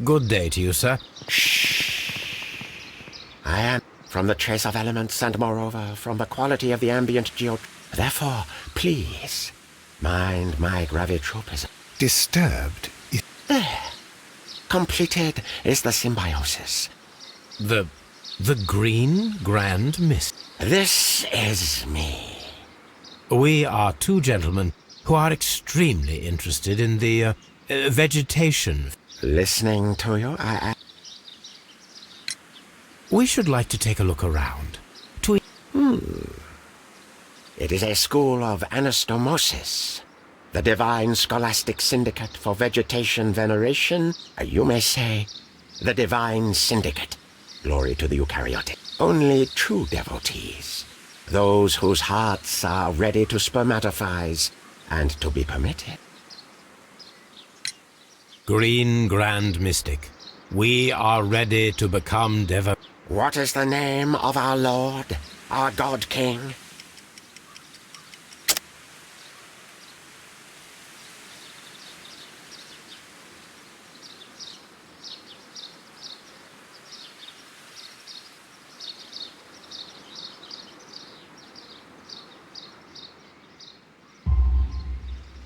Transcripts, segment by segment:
Good day to you, sir. I am from the trace of elements and moreover from the quality of the ambient Therefore, please, mind my gravitropism. Disturbed? There. Completed is the symbiosis. The green grand mist. This is me. We are two gentlemen who are extremely interested in the vegetation. Listening to you, We should like to take a look around. It is a school of anastomosis. The divine scholastic syndicate for vegetation veneration, you may say, the divine syndicate. Glory to the eukaryotic. Only true devotees. Those whose hearts are ready to spermatophize and to be permitted. Green Grand Mystic, we are ready to become What is the name of our Lord, our God King?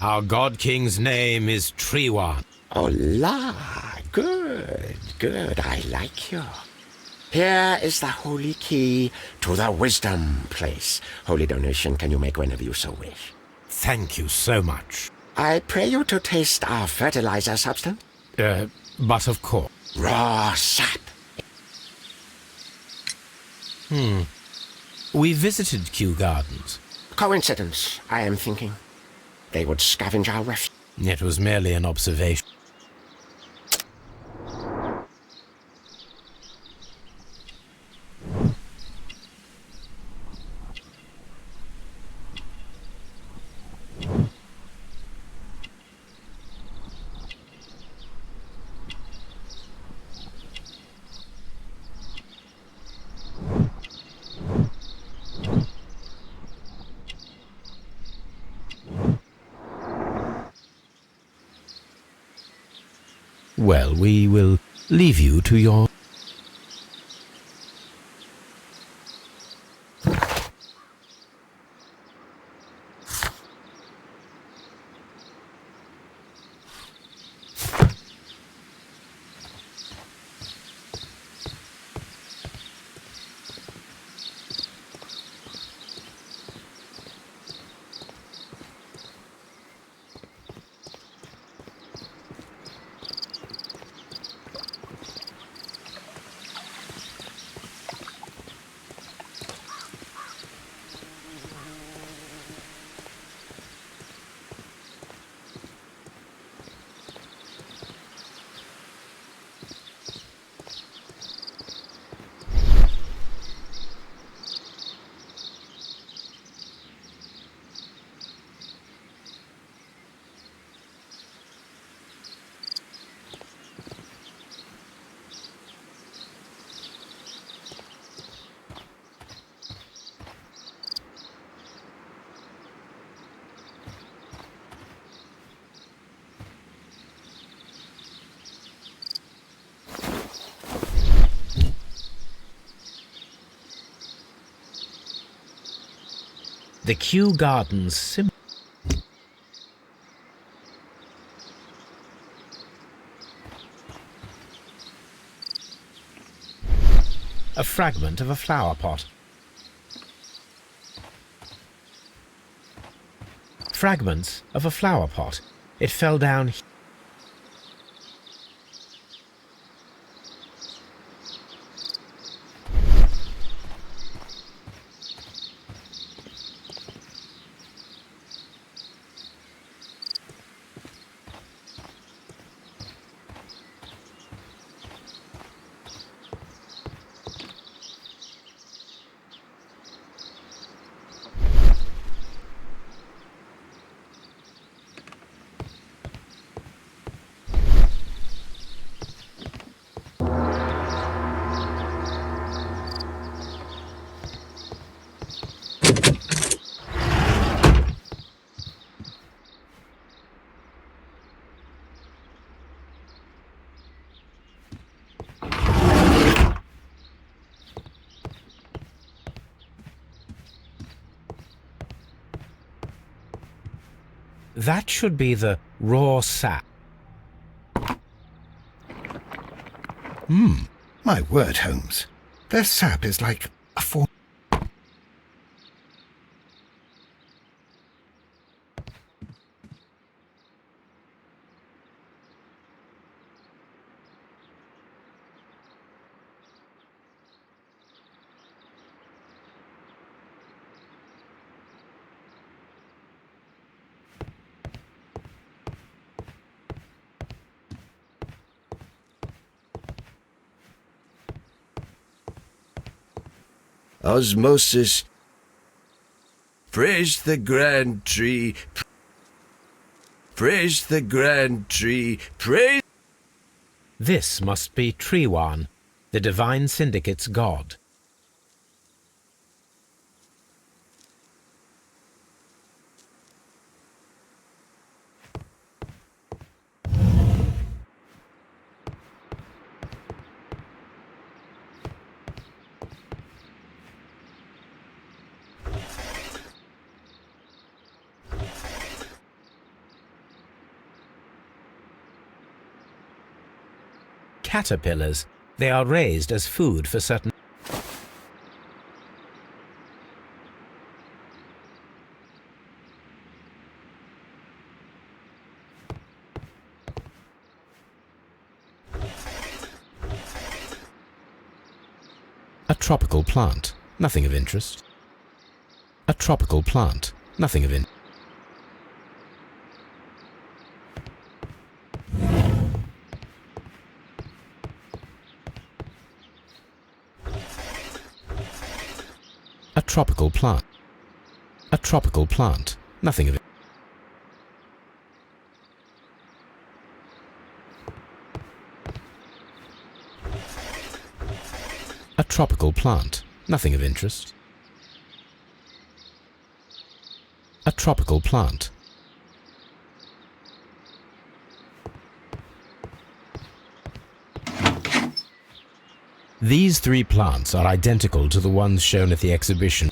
Our God King's name is Treewan. Oh la, good, I like you. Here is the holy key to the wisdom place. Holy donation can you make whenever you so wish. Thank you so much. I pray you to taste our fertilizer substance. But of course. Raw sap. We visited Kew Gardens. Coincidence, I am thinking. They would scavenge our refuse. It was merely an observation. Well, we will leave you to your... The Kew Gardens a fragment of a flower pot. Fragments of a flower pot. It fell down. That should be the raw sap. My word, Holmes. Their sap is like a form. Osmosis. Praise the grand tree. Praise the grand tree. Praise. This must be Triwan, the Divine Syndicate's god. Caterpillars. They are raised as food for certain... A tropical plant. Nothing of interest. A tropical plant. Nothing of interest. A tropical plant. A tropical plant. Nothing of it. A tropical plant. Nothing of interest. A tropical plant. These three plants are identical to the ones shown at the exhibition.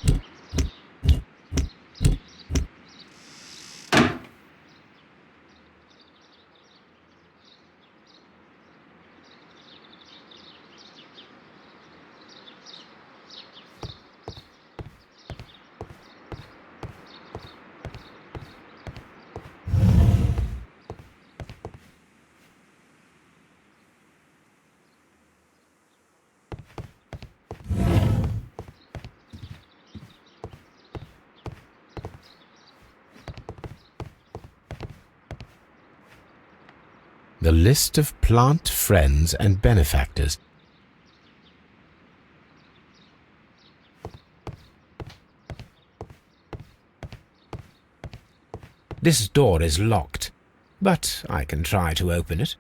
The list of plant friends and benefactors. This door is locked, but I can try to open it.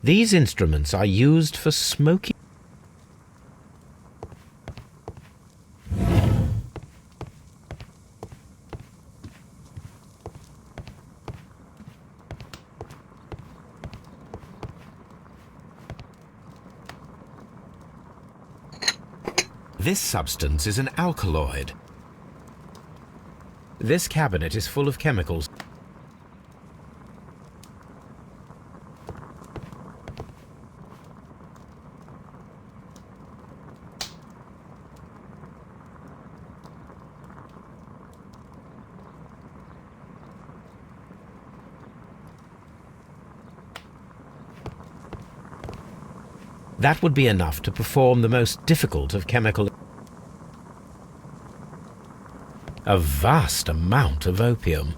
These instruments are used for smoking. This substance is an alkaloid. This cabinet is full of chemicals. That would be enough to perform the most difficult of chemical... A vast amount of opium.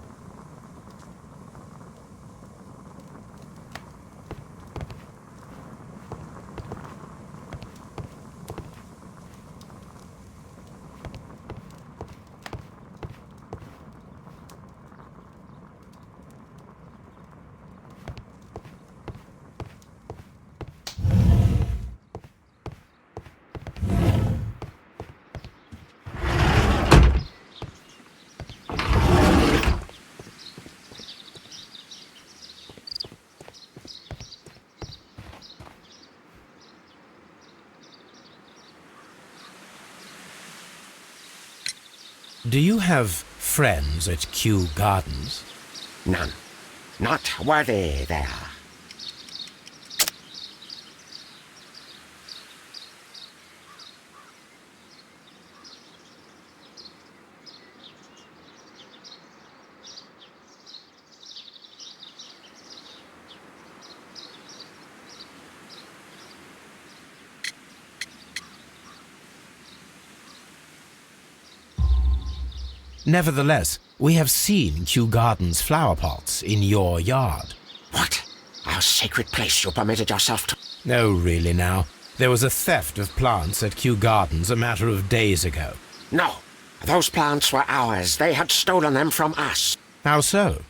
Do you have friends at Kew Gardens? None. Not worthy there. Nevertheless, we have seen Kew Gardens flower pots in your yard. What? Our sacred place you permitted yourself to... No, really now. There was a theft of plants at Kew Gardens a matter of days ago. No. Those plants were ours. They had stolen them from us. How so?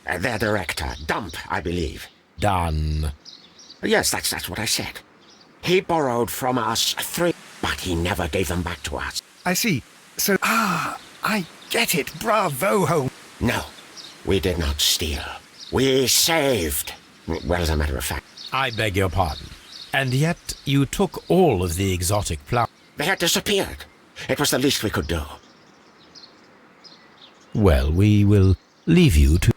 Their director, Dump, I believe. Done. Yes, that's what I said. He borrowed from us 3, but he never gave them back to us. I see. So, I get it. Bravo, Holmes. No, we did not steal. We saved. Well, as a matter of fact, I beg your pardon. And yet you took all of the exotic plants. they had disappeared. It was the least we could do. Well, we will leave you to...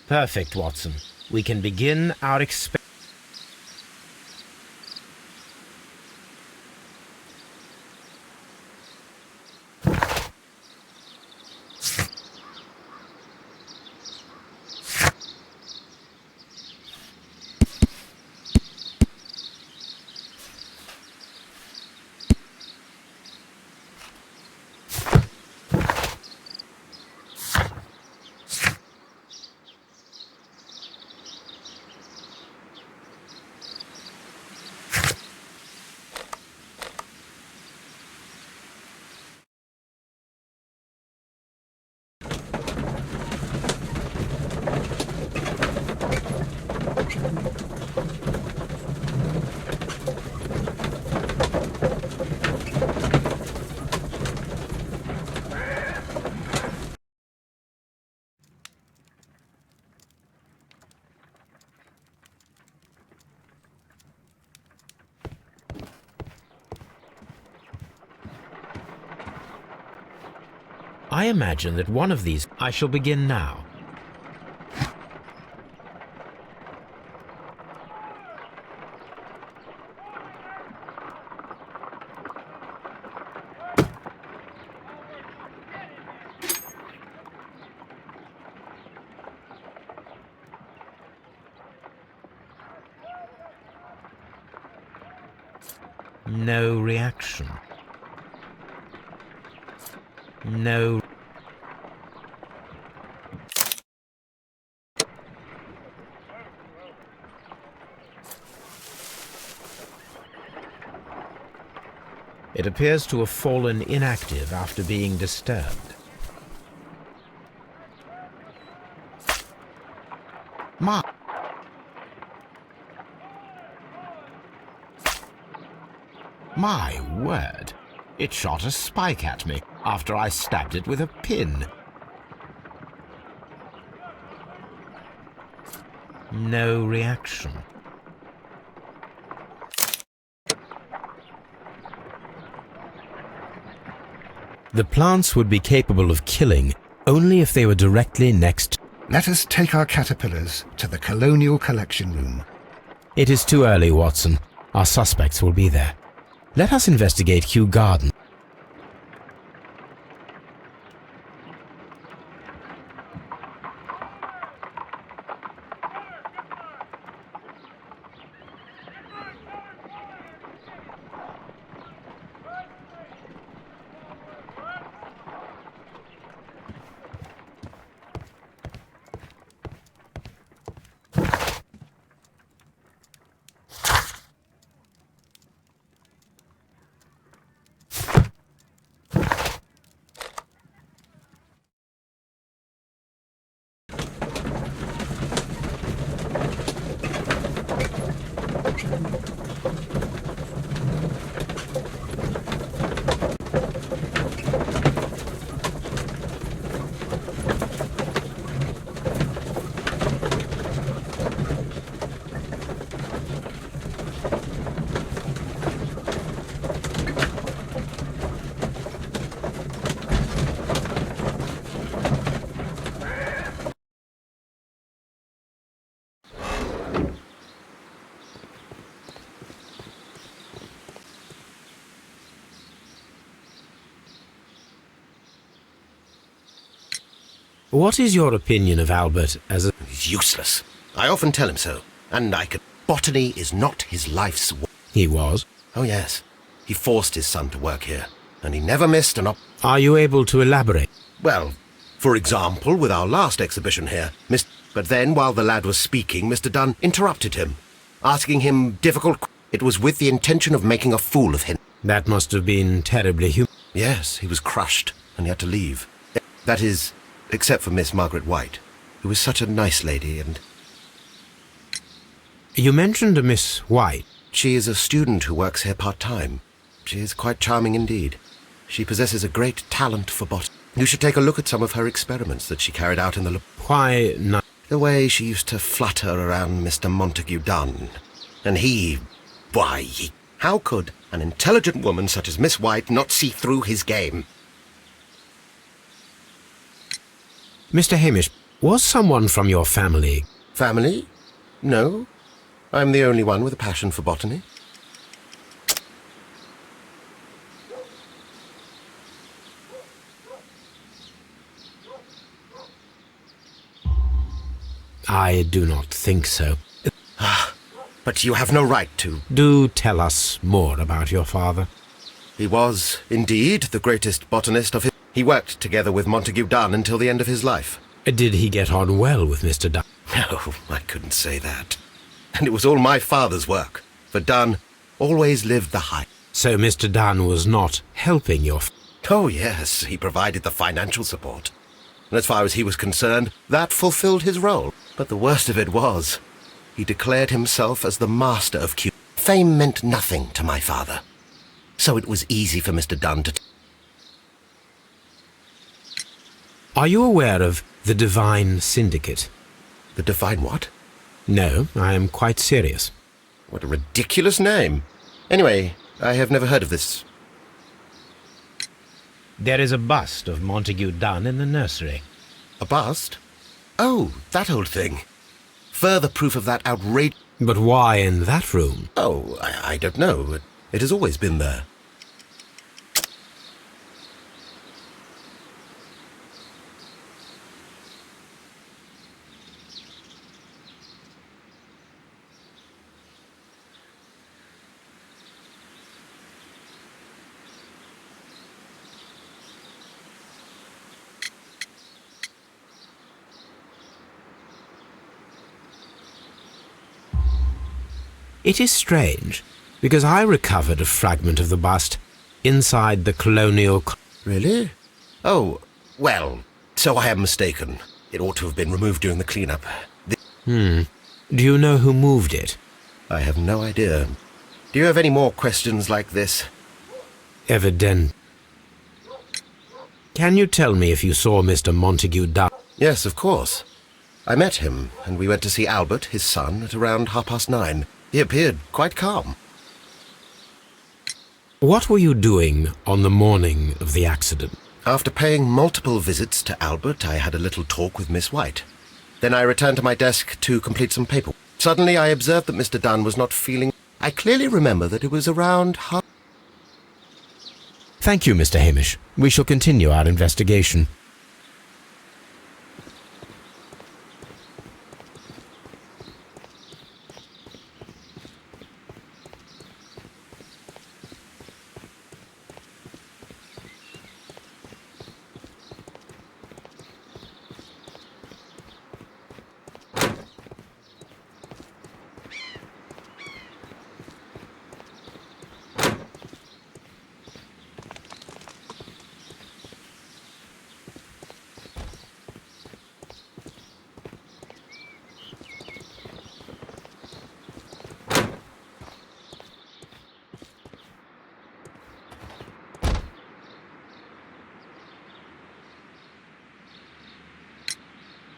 Perfect, Watson. We can begin our experiment. I imagine that one of these... I shall begin now. No reaction. No. It appears to have fallen inactive after being disturbed. My word! It shot a spike at me after I stabbed it with a pin. No reaction. The plants would be capable of killing only if they were directly next. Let us take our caterpillars to the Colonial Collection Room. It is too early, Watson. Our suspects will be there. Let us investigate Kew Garden. What is your opinion of Albert as a... He's useless. I often tell him so. And I could... Botany is not his life's work. He was? Oh, yes. He forced his son to work here. And he never missed an Are you able to elaborate? Well, for example, with our last exhibition here, But then, while the lad was speaking, Mr. Dunn interrupted him, asking him difficult... It was with the intention of making a fool of him. That must have been terribly humiliating. Yes, he was crushed, and he had to leave. That is, except for Miss Margaret White, who was such a nice lady, and... You mentioned a Miss White. She is a student who works here part-time. She is quite charming indeed. She possesses a great talent for botany. You should take a look at some of her experiments that she carried out in the... Why not? The way she used to flutter around Mr. Montague Dunn. And he... Why, how could an intelligent woman such as Miss White not see through his game? Mr. Hamish, Was someone from your family? Family? No. I'm the only one with a passion for botany. I do not think so. But you have no right to. Do tell us more about your father. He was, indeed, the greatest botanist of his... He worked together with Montague Dunn until the end of his life. Did he get on well with Mr. Dunn? No, I couldn't say that. And it was all my father's work, for Dunn always lived the high. So Mr. Dunn was not helping your... Oh, yes, he provided the financial support. And as far as he was concerned, that fulfilled his role. But the worst of it was, he declared himself as the master of Q. Fame meant nothing to my father. So it was easy for Mr. Dunn to... Are you aware of the Divine Syndicate? The divine what? No, I am quite serious. What a ridiculous name. Anyway, I have never heard of this. There is a bust of Montague Dunn in the nursery. A bust? Oh, that old thing. Further proof of that outrage... But why in that room? Oh, I don't know. It has always been there. It is strange, because I recovered a fragment of the bust inside the colonial... Really? Oh, well, so I am mistaken. It ought to have been removed during the cleanup. Do you know who moved it? I have no idea. Do you have any more questions like this? Evident. Can you tell me if you saw Mr. Montague Dunn? Yes, of course. I met him, and we went to see Albert, his son, at around 9:30. He appeared quite calm. What were you doing on the morning of the accident? After paying multiple visits to Albert, I had a little talk with Miss White. Then I returned to my desk to complete some paper. Suddenly I observed that Mr. Dunn was not feeling... I clearly remember that it was around half... Thank you, Mr. Hamish. We shall continue our investigation.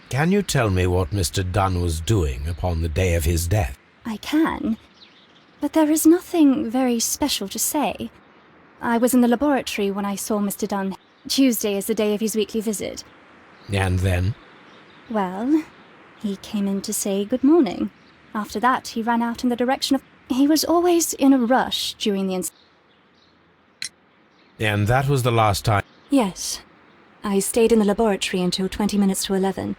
Can you tell me what Mr. Dunn was doing upon the day of his death? I can, but there is nothing very special to say. I was in the laboratory when I saw Mr. Dunn. Tuesday is the day of his weekly visit. And then? Well, he came in to say good morning. After that, he ran out in the direction of... He was always in a rush during the incident. And that was the last time? Yes. I stayed in the laboratory until 20 minutes to 11.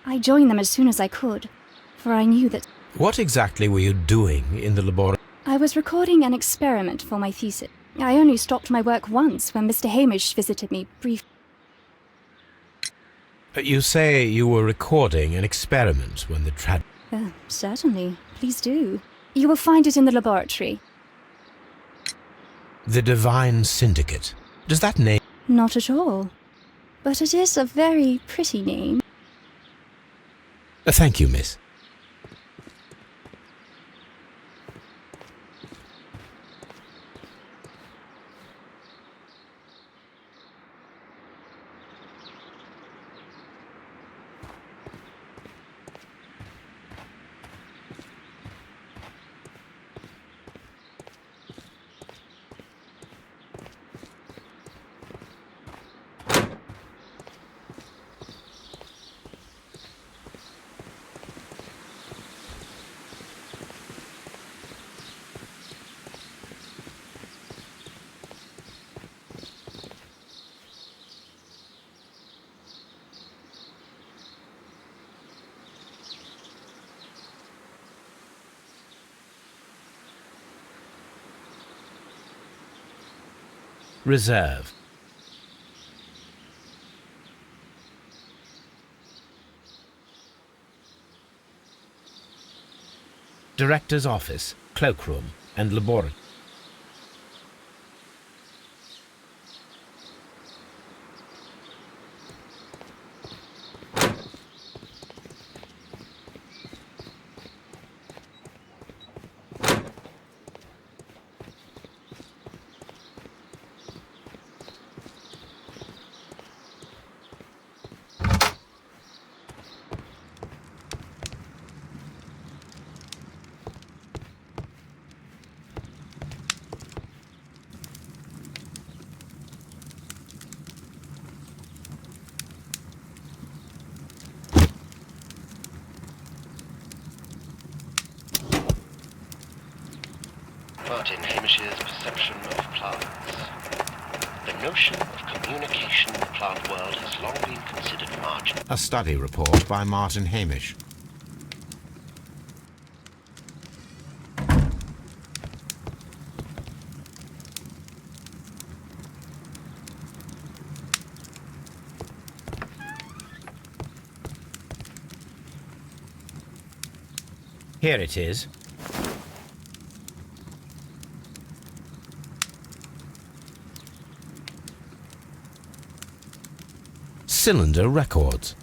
I joined them as soon as I could, for I knew that... What exactly were you doing in the laboratory? I was recording an experiment for my thesis. I only stopped my work once when Mr. Hamish visited me briefly. You say you were recording an experiment when the Certainly. Please do. You will find it in the laboratory. The Divine Syndicate. Does that name... Not at all. But it is a very pretty name. Thank you, miss. Reserve. Director's office, cloakroom, and laboratory. Martin Hamish's perception of plants. The notion of communication in the plant world has long been considered marginal. A study report by Martin Hamish. Here it is. Cylinder records.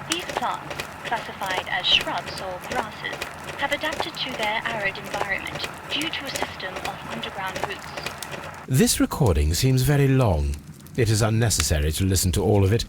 These plants, classified as shrubs or grasses, have adapted to their arid environment due to a system of underground roots. This recording seems very long. It is unnecessary to listen to all of it.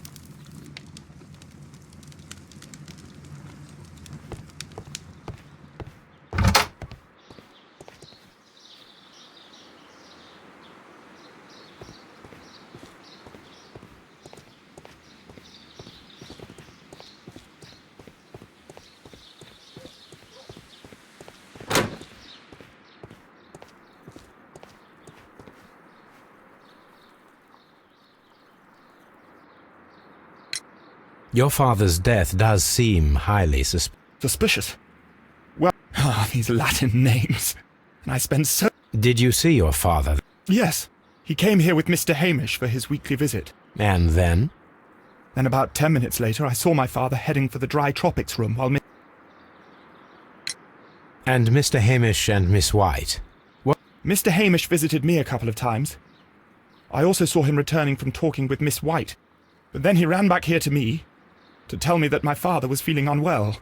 Your father's death does seem highly Suspicious. Well, these Latin names. And I spend so... Did you see your father? Yes. He came here with Mr. Hamish for his weekly visit. And then? Then about 10 minutes later, I saw my father heading for the dry tropics room while And Mr. Hamish and Miss White? What? Mr. Hamish visited me a couple of times. I also saw him returning from talking with Miss White. But then he ran back here to me to tell me that my father was feeling unwell.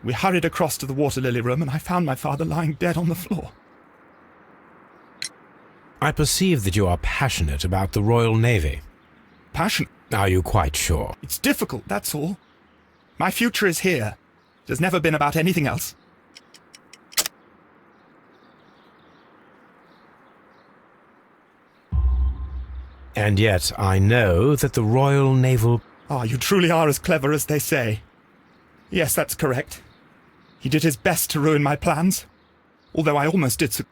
We hurried across to the water lily room and I found my father lying dead on the floor. I perceive that you are passionate about the Royal Navy. Passionate? Are you quite sure? It's difficult, that's all. My future is here. It has never been about anything else. And yet I know that the Royal Naval... Ah, you truly are as clever as they say. Yes, that's correct. He did his best to ruin my plans, although I almost did so.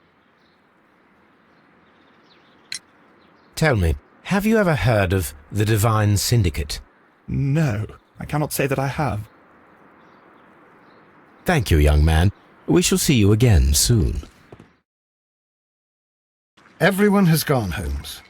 Tell me, have you ever heard of the Divine Syndicate? No, I cannot say that I have. Thank you, young man. We shall see you again soon. Everyone has gone, Holmes.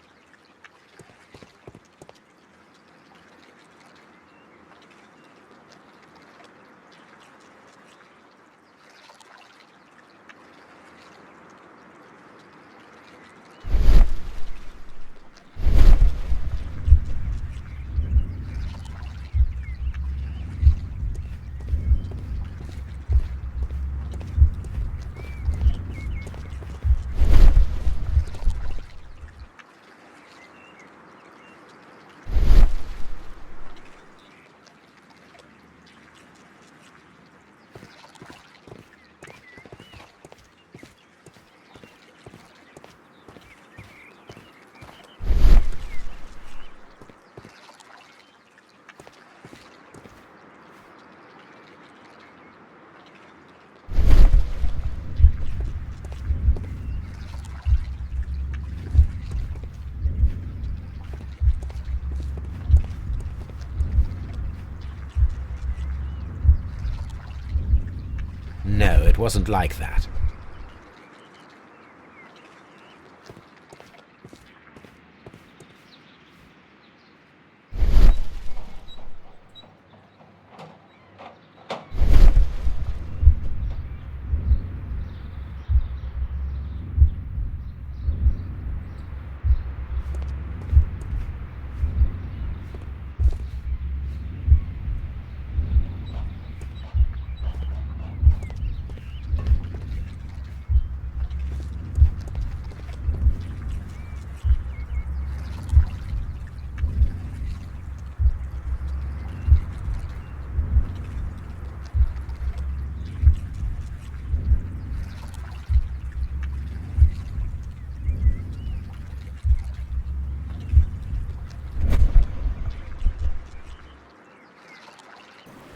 it wasn't like that.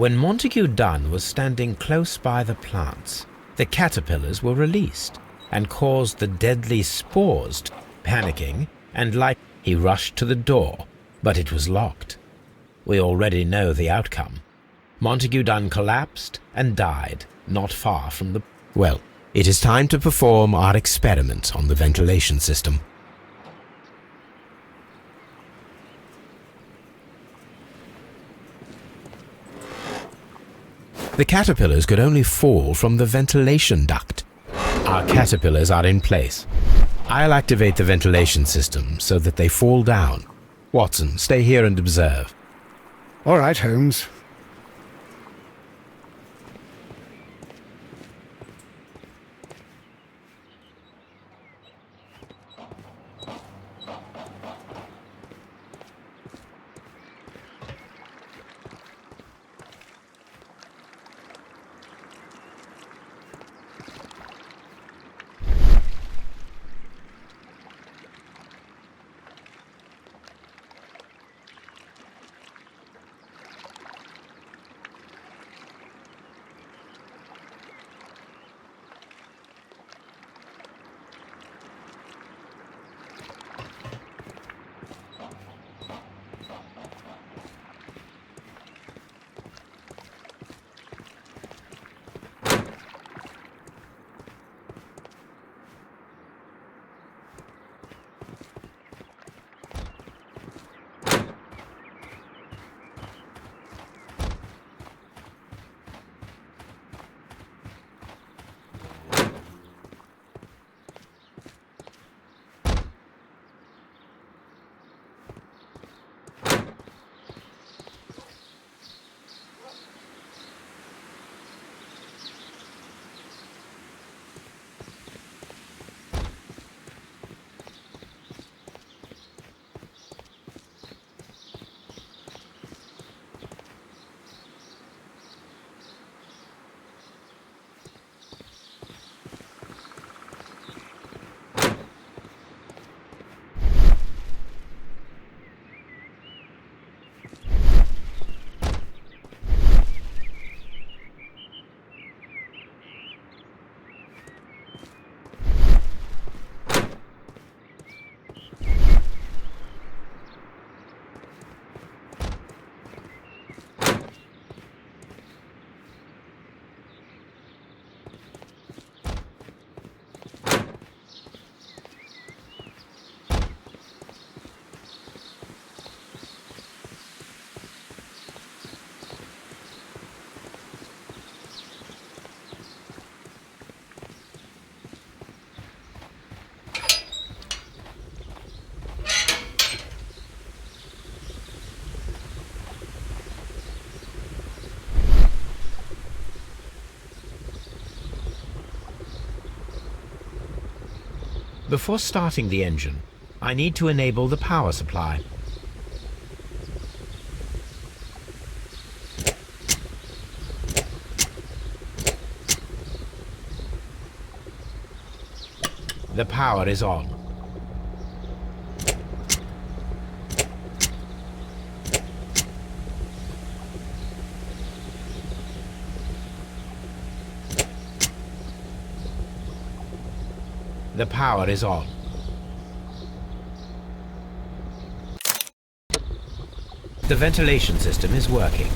When Montague Dunn was standing close by the plants, the caterpillars were released and caused the deadly spores to panicking, and he rushed to the door, but it was locked. We already know the outcome. Montague Dunn collapsed and died not far from the... Well, it is time to perform our experiment on the ventilation system. The caterpillars could only fall from the ventilation duct. Our caterpillars are in place. I'll activate the ventilation system so that they fall down. Watson, stay here and observe. All right, Holmes. Before starting the engine, I need to enable the power supply. The power is on. The power is on. The ventilation system is working.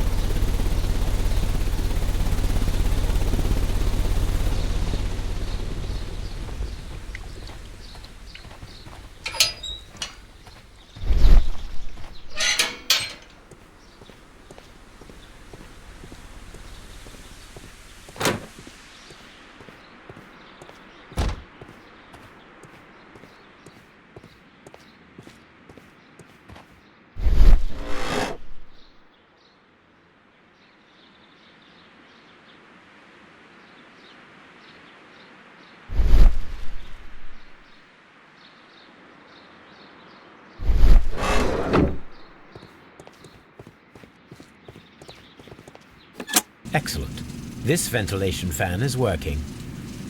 Excellent. This ventilation fan is working.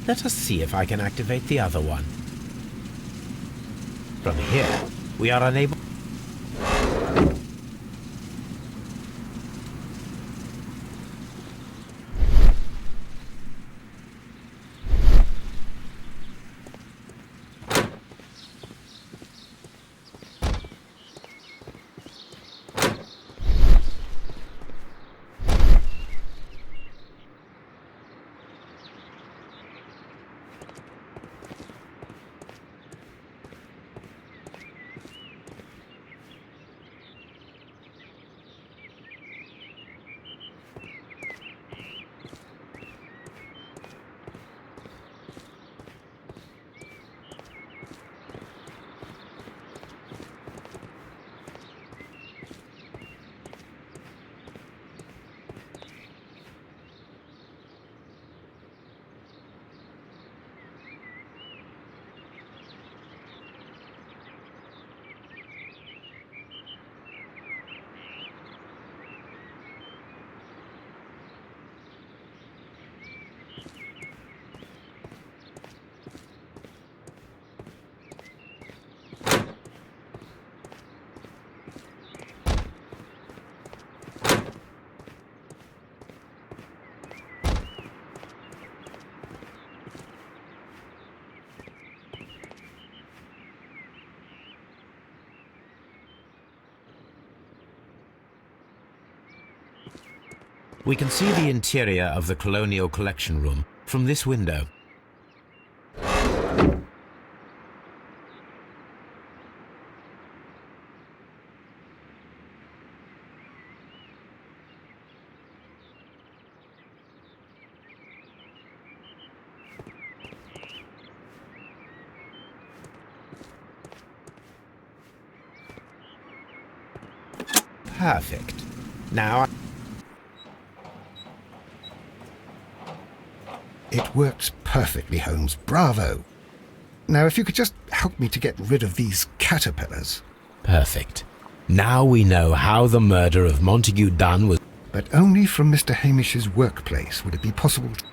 Let us see if I can activate the other one. From here, we are unable... We can see the interior of the Colonial Collection Room from this window. Perfect. Now... It works perfectly, Holmes. Bravo. Now, if you could just help me to get rid of these caterpillars. Perfect. Now we know how the murder of Montague Dunn was... But only from Mr. Hamish's workplace would it be possible to...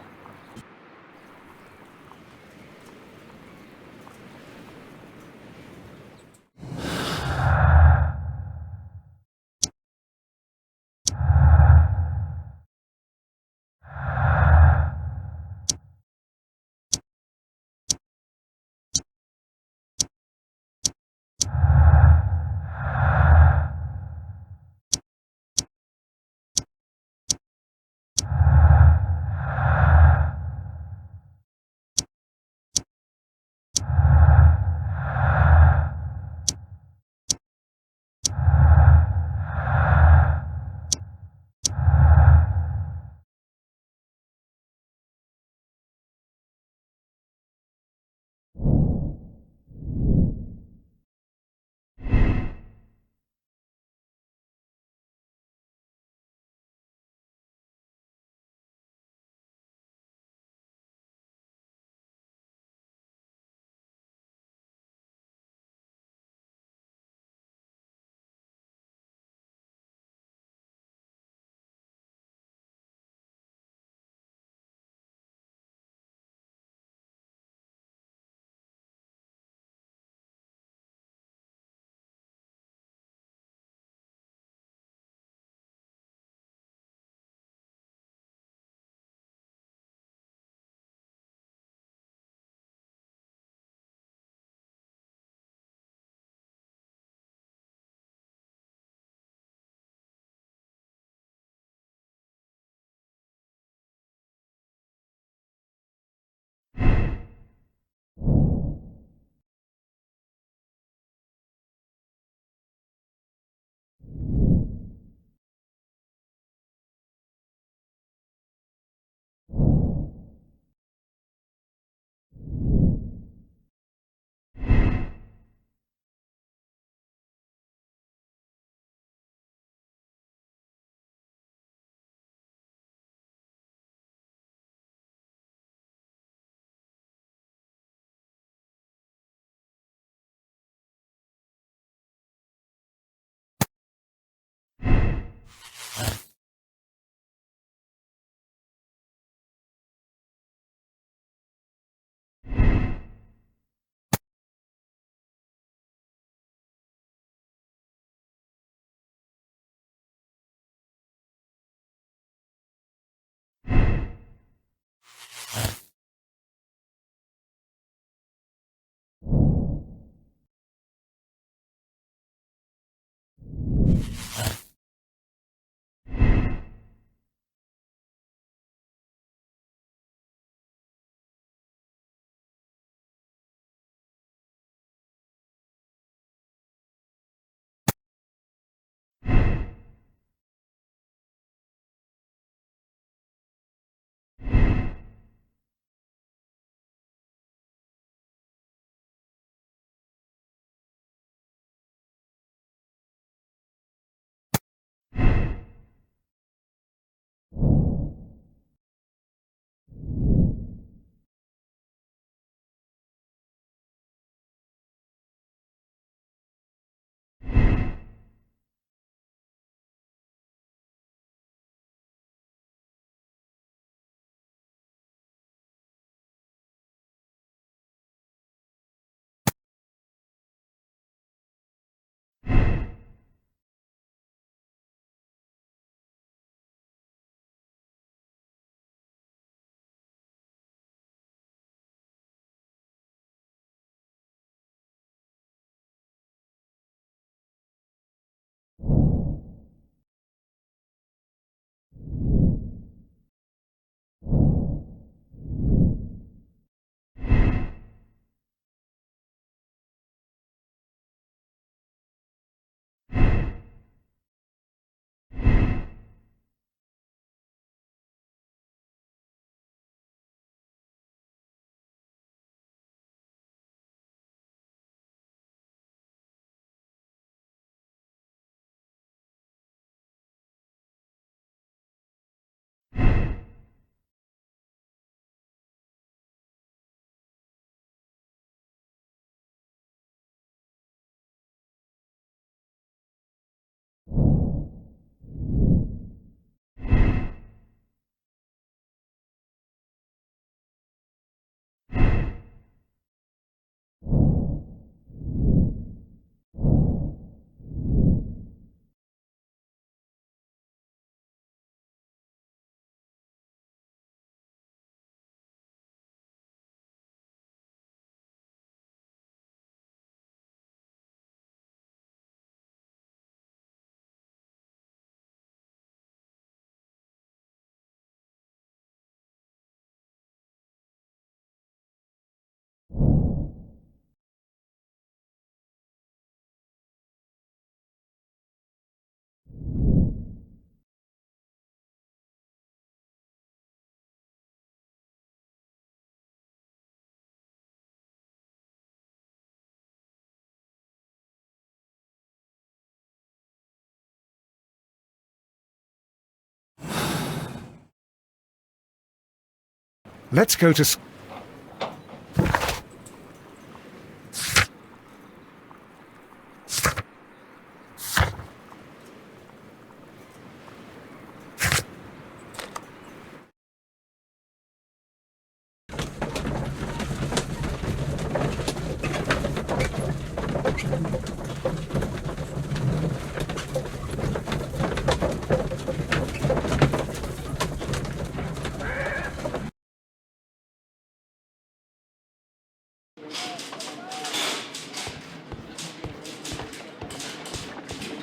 let's go to...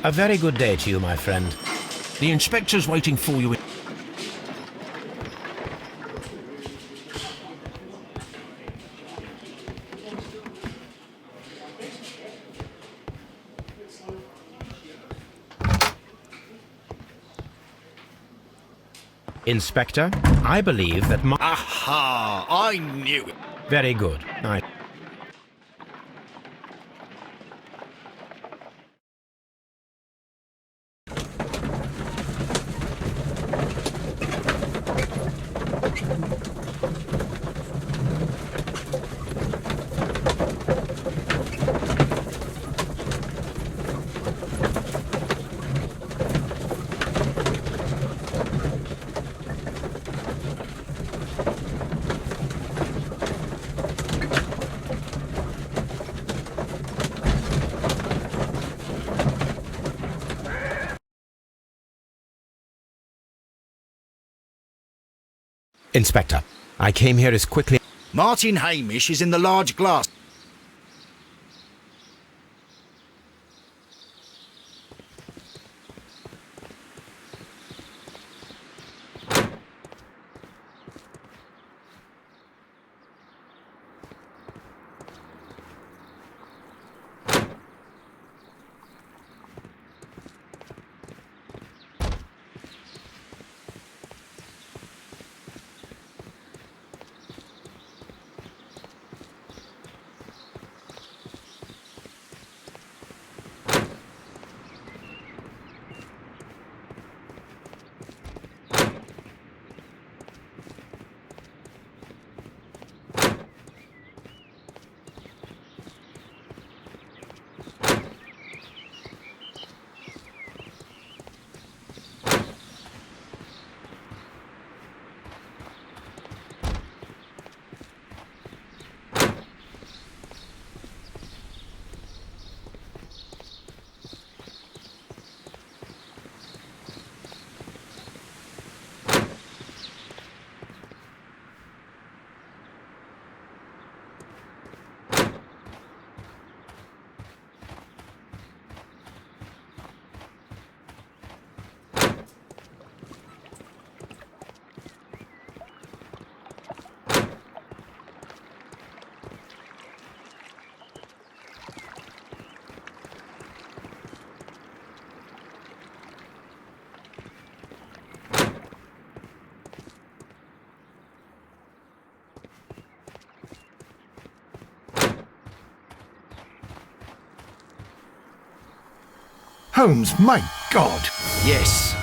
A very good day to you, my friend. The inspector's waiting for you. Inspector, I believe that my... Aha! I knew it. Very good. Inspector, I came here as quickly... Martin Hamish is in the large glass. Holmes, my God! Yes,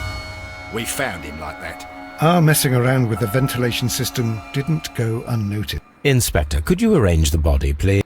we found him like that. Our messing around with the ventilation system didn't go unnoticed. Inspector, could you arrange the body, please?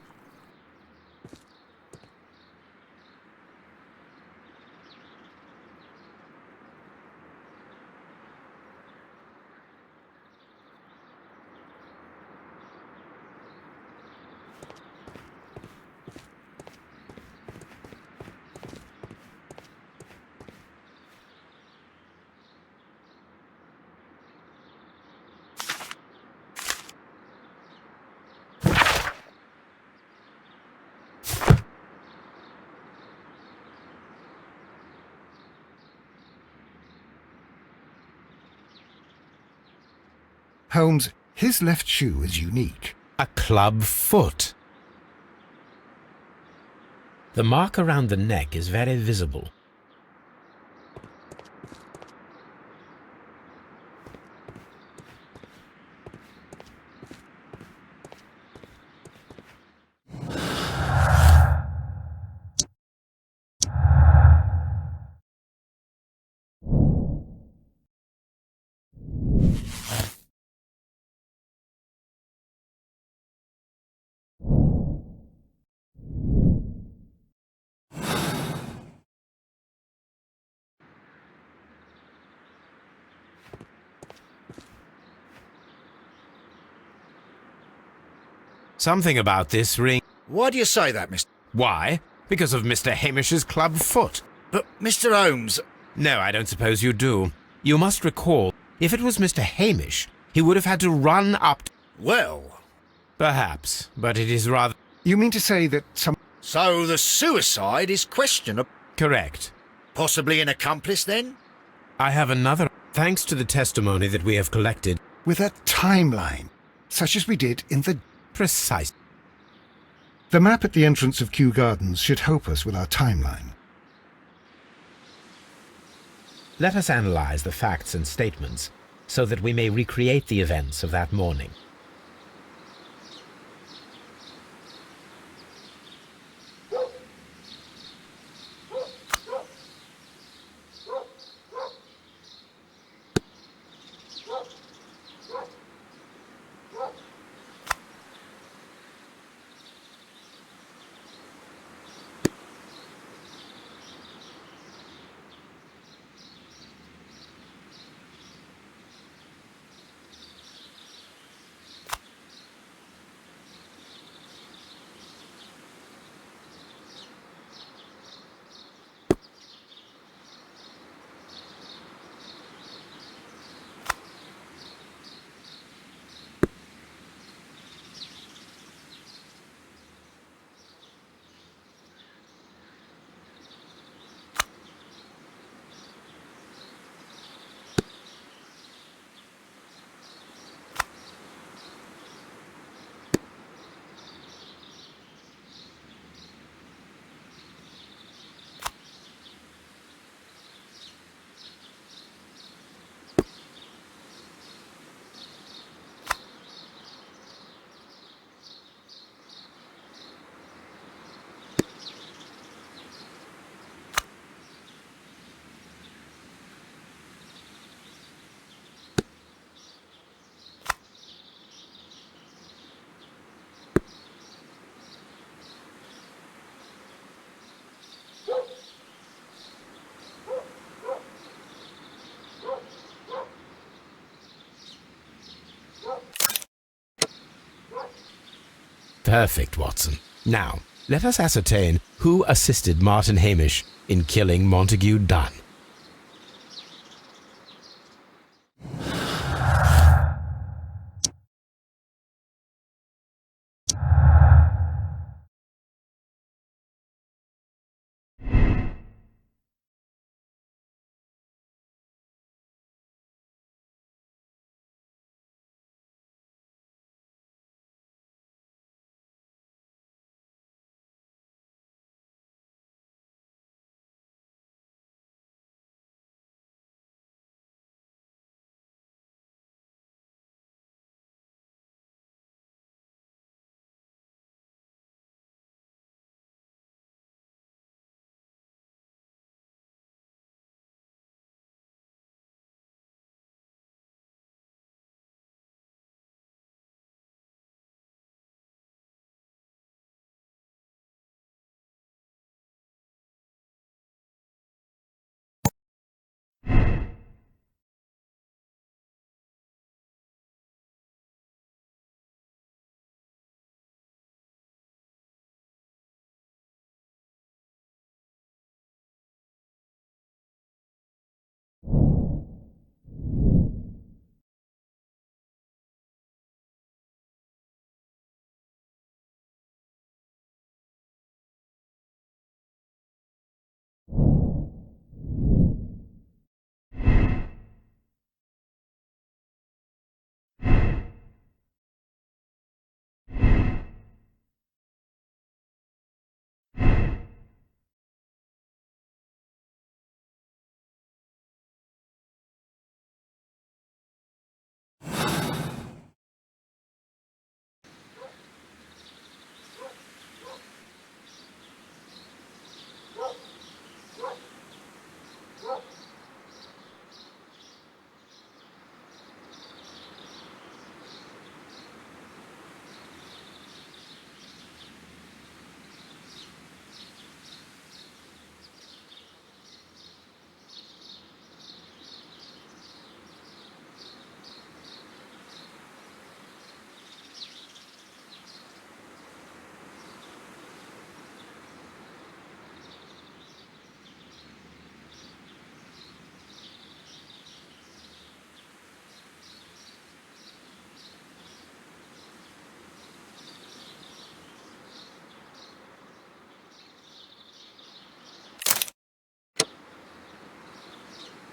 Holmes, his left shoe is unique. A club foot. The mark around the neck is very visible. Something about this ring. Why do you say that, Mr. Why? Because of Mr. Hamish's club foot. But, Mr. Holmes, No, I don't suppose you do. You must recall, if it was Mr. Hamish, he would have had to run up. well, Perhaps, but it is rather You mean to say that some... so the suicide is questionable. correct. Possibly an accomplice, then? I have another. Thanks to the testimony that we have collected. with a timeline, such as we did in the... Precise. The map at the entrance of Kew Gardens should help us with our timeline. Let us analyze the facts and statements so that we may recreate the events of that morning. Perfect, Watson. Now, let us ascertain who assisted Martin Hamish in killing Montague Dunn.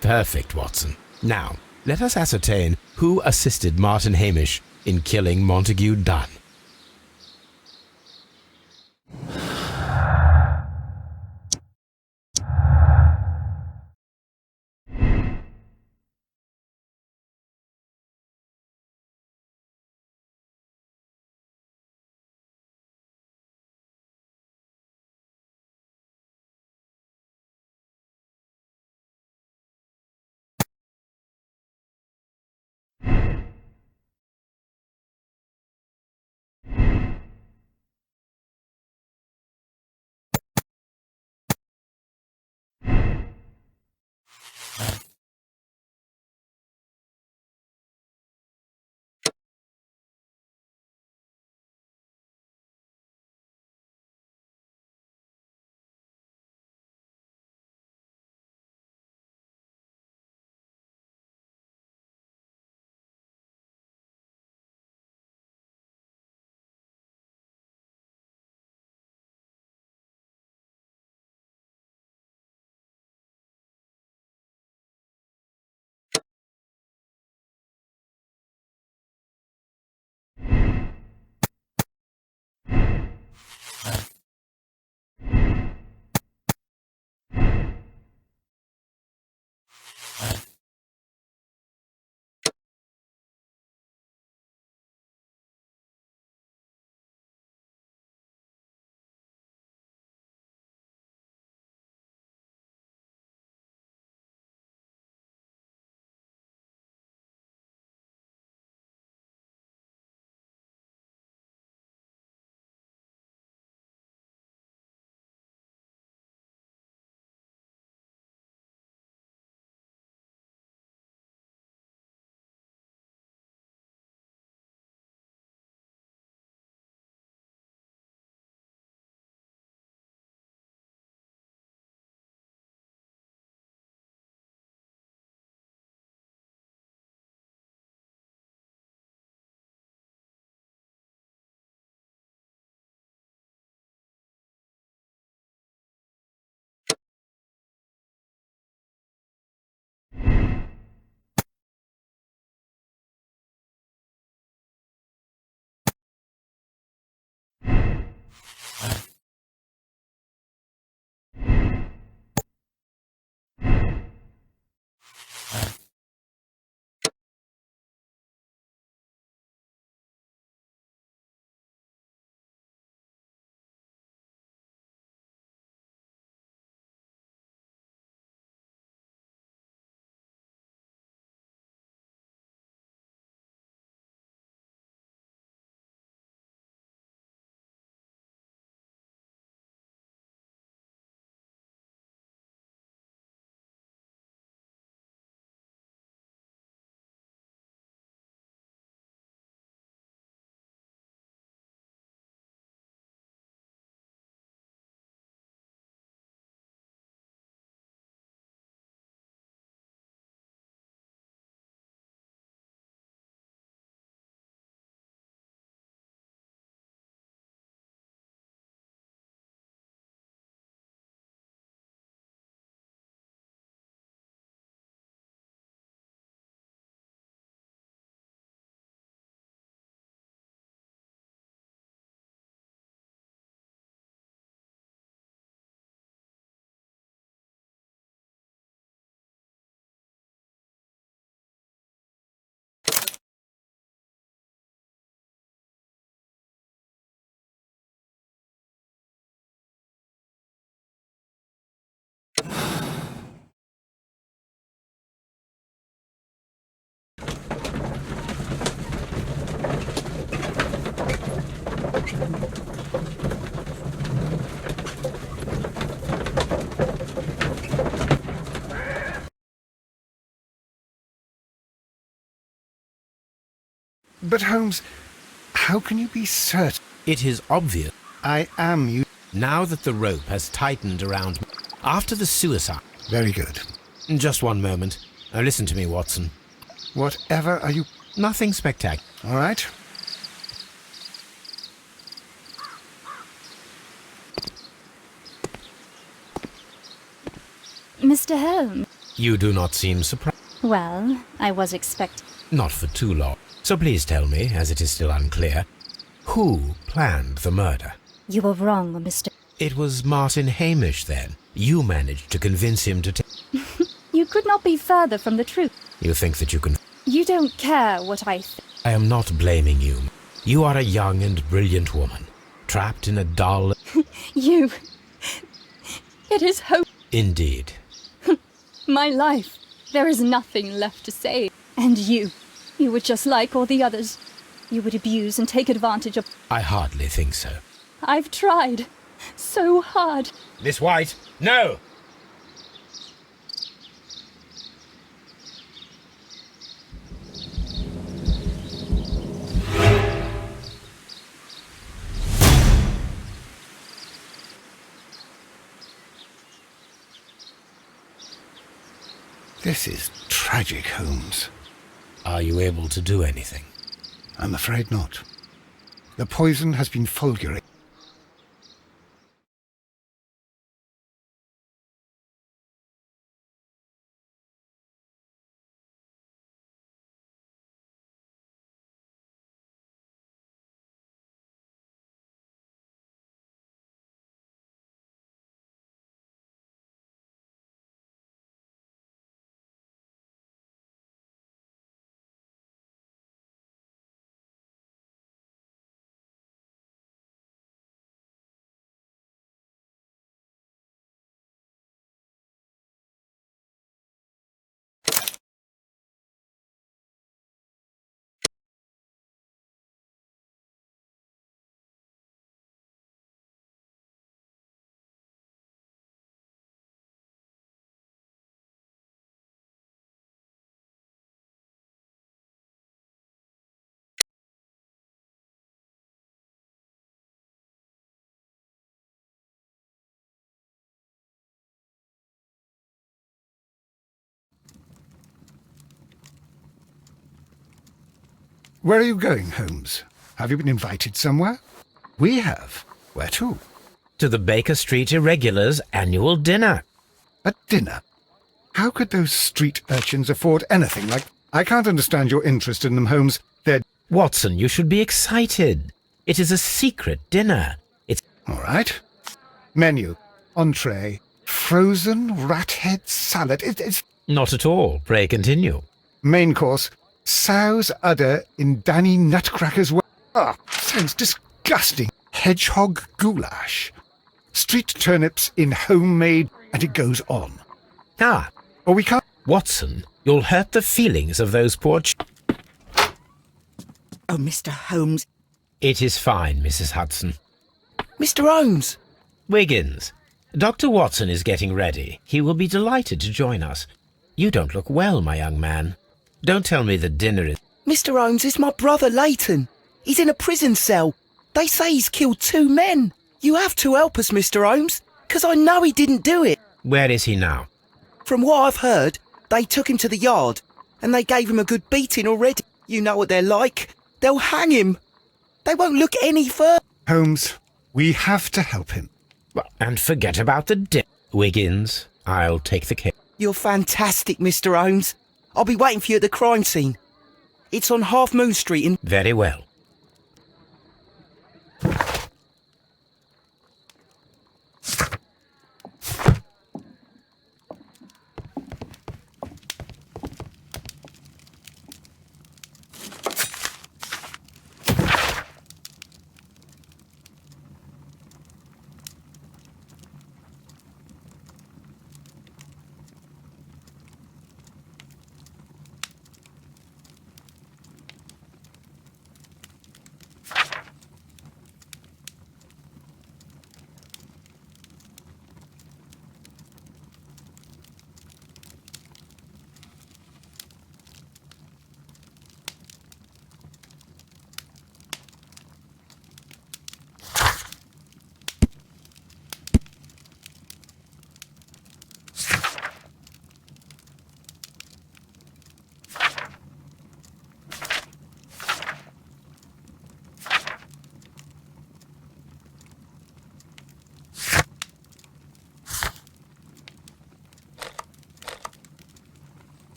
Perfect, Watson. Now, let us ascertain who assisted Martin Hamish in killing Montague Dunn. But Holmes, how can you be certain? It is obvious I am you. now that the rope has tightened around me. After the suicide... Very good. Just one moment. Now listen to me, Watson. Whatever are you... Nothing spectacular. All right. Mr. Holmes, You do not seem surprised. Well, I was expecting. Not for too long. So please tell me, as it is still unclear, who planned the murder? You were wrong, Mr. It was Martin Hamish, then. You managed to convince him to You could not be further from the truth. You think that you can... You don't care what I think. I am not blaming you. You are a young and brilliant woman, trapped in a dull... You... It is hope. Indeed. My life. There is nothing left to say. And you were just like all the others. You would abuse and take advantage of... I hardly think so. I've tried so hard. Miss White, no! This is tragic, Holmes. Are you able to do anything? I'm afraid not. The poison has been fulgurated. Where are you going, Holmes? Have you been invited somewhere? We have. Where to? To the Baker Street Irregulars' annual dinner. A dinner? How could those street urchins afford anything like... I can't understand your interest in them, Holmes. They're... Watson, you should be excited. It is a secret dinner. It's... All right. Menu. Entree. Frozen rat head salad. It's... Not at all. Pray continue. Main course. Sow's udder in Danny Nutcracker's way. Ah, sounds disgusting. Hedgehog goulash. Street turnips in homemade... And it goes on. Ah, Or we can't... Watson, you'll hurt the feelings of those poor Oh, Mr. Holmes. It is fine, Mrs. Hudson. Mr. Holmes! Wiggins, Dr. Watson is getting ready. He will be delighted to join us. You don't look well, my young man. Don't tell me the dinner is... Mr. Holmes, it's my brother Leighton. He's in a prison cell. They say he's killed 2 men. You have to help us, Mr. Holmes, because I know he didn't do it. Where is he now? From what I've heard, they took him to the yard, and they gave him a good beating already. You know what they're like. They'll hang him. They won't look any further. Holmes, we have to help him. And forget about the dinner. Wiggins, I'll take the case. You're fantastic, Mr. Holmes. I'll be waiting for you at the crime scene. It's on Half Moon Street in... Very well.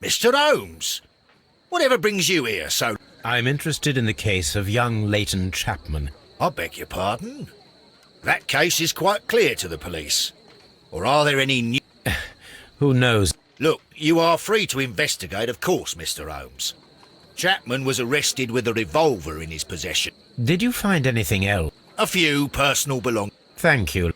Mr. Holmes, whatever brings you here so... I'm interested in the case of young Leighton Chapman. I beg your pardon? That case is quite clear to the police. Or are there any new... Who knows? Look, you are free to investigate, of course, Mr. Holmes. Chapman was arrested with a revolver in his possession. Did you find anything else? A few personal belongings. Thank you.